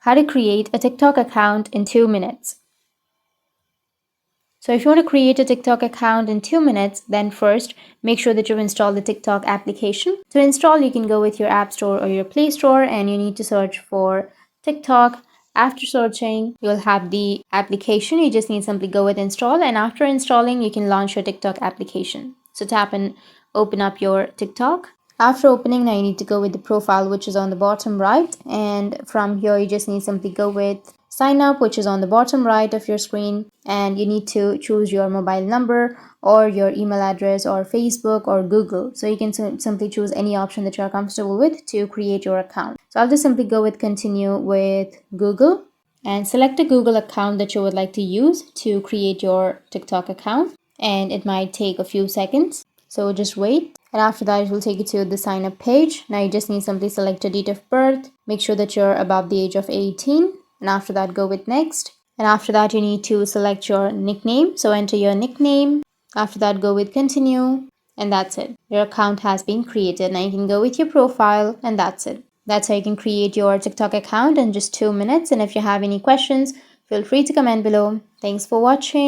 how to create a TikTok account in 2 minutes. So if you want to create a TikTok account in 2 minutes, then first make sure that you've installed the TikTok application. To install, you can go with your App Store or your Play Store and you need to search for TikTok. After searching, you'll have the application. You just need to simply go with install, and after installing, you can launch your TikTok application. So tap and open up your TikTok. After opening, now you need to go with the profile, which is on the bottom right, and from here you just need to simply go with sign up, which is on the bottom right of your screen, and you need to choose your mobile number or your email address or Facebook or Google. So you can simply choose any option that you're comfortable with to create your account. So I'll just simply go with continue with Google and select a Google account that you would like to use to create your TikTok account, and it might take a few seconds, so just wait. And after that, it will take you to the sign up page. Now you just need to simply select a date of birth, make sure that you're above the age of 18, and after that go with next. And after that, you need to select your nickname, so enter your nickname. After that, go with continue, and that's it. Your account has been created. Now you can go with your profile, and that's it. That's how you can create your TikTok account in just 2 minutes. And if you have any questions, feel free to comment below. Thanks for watching.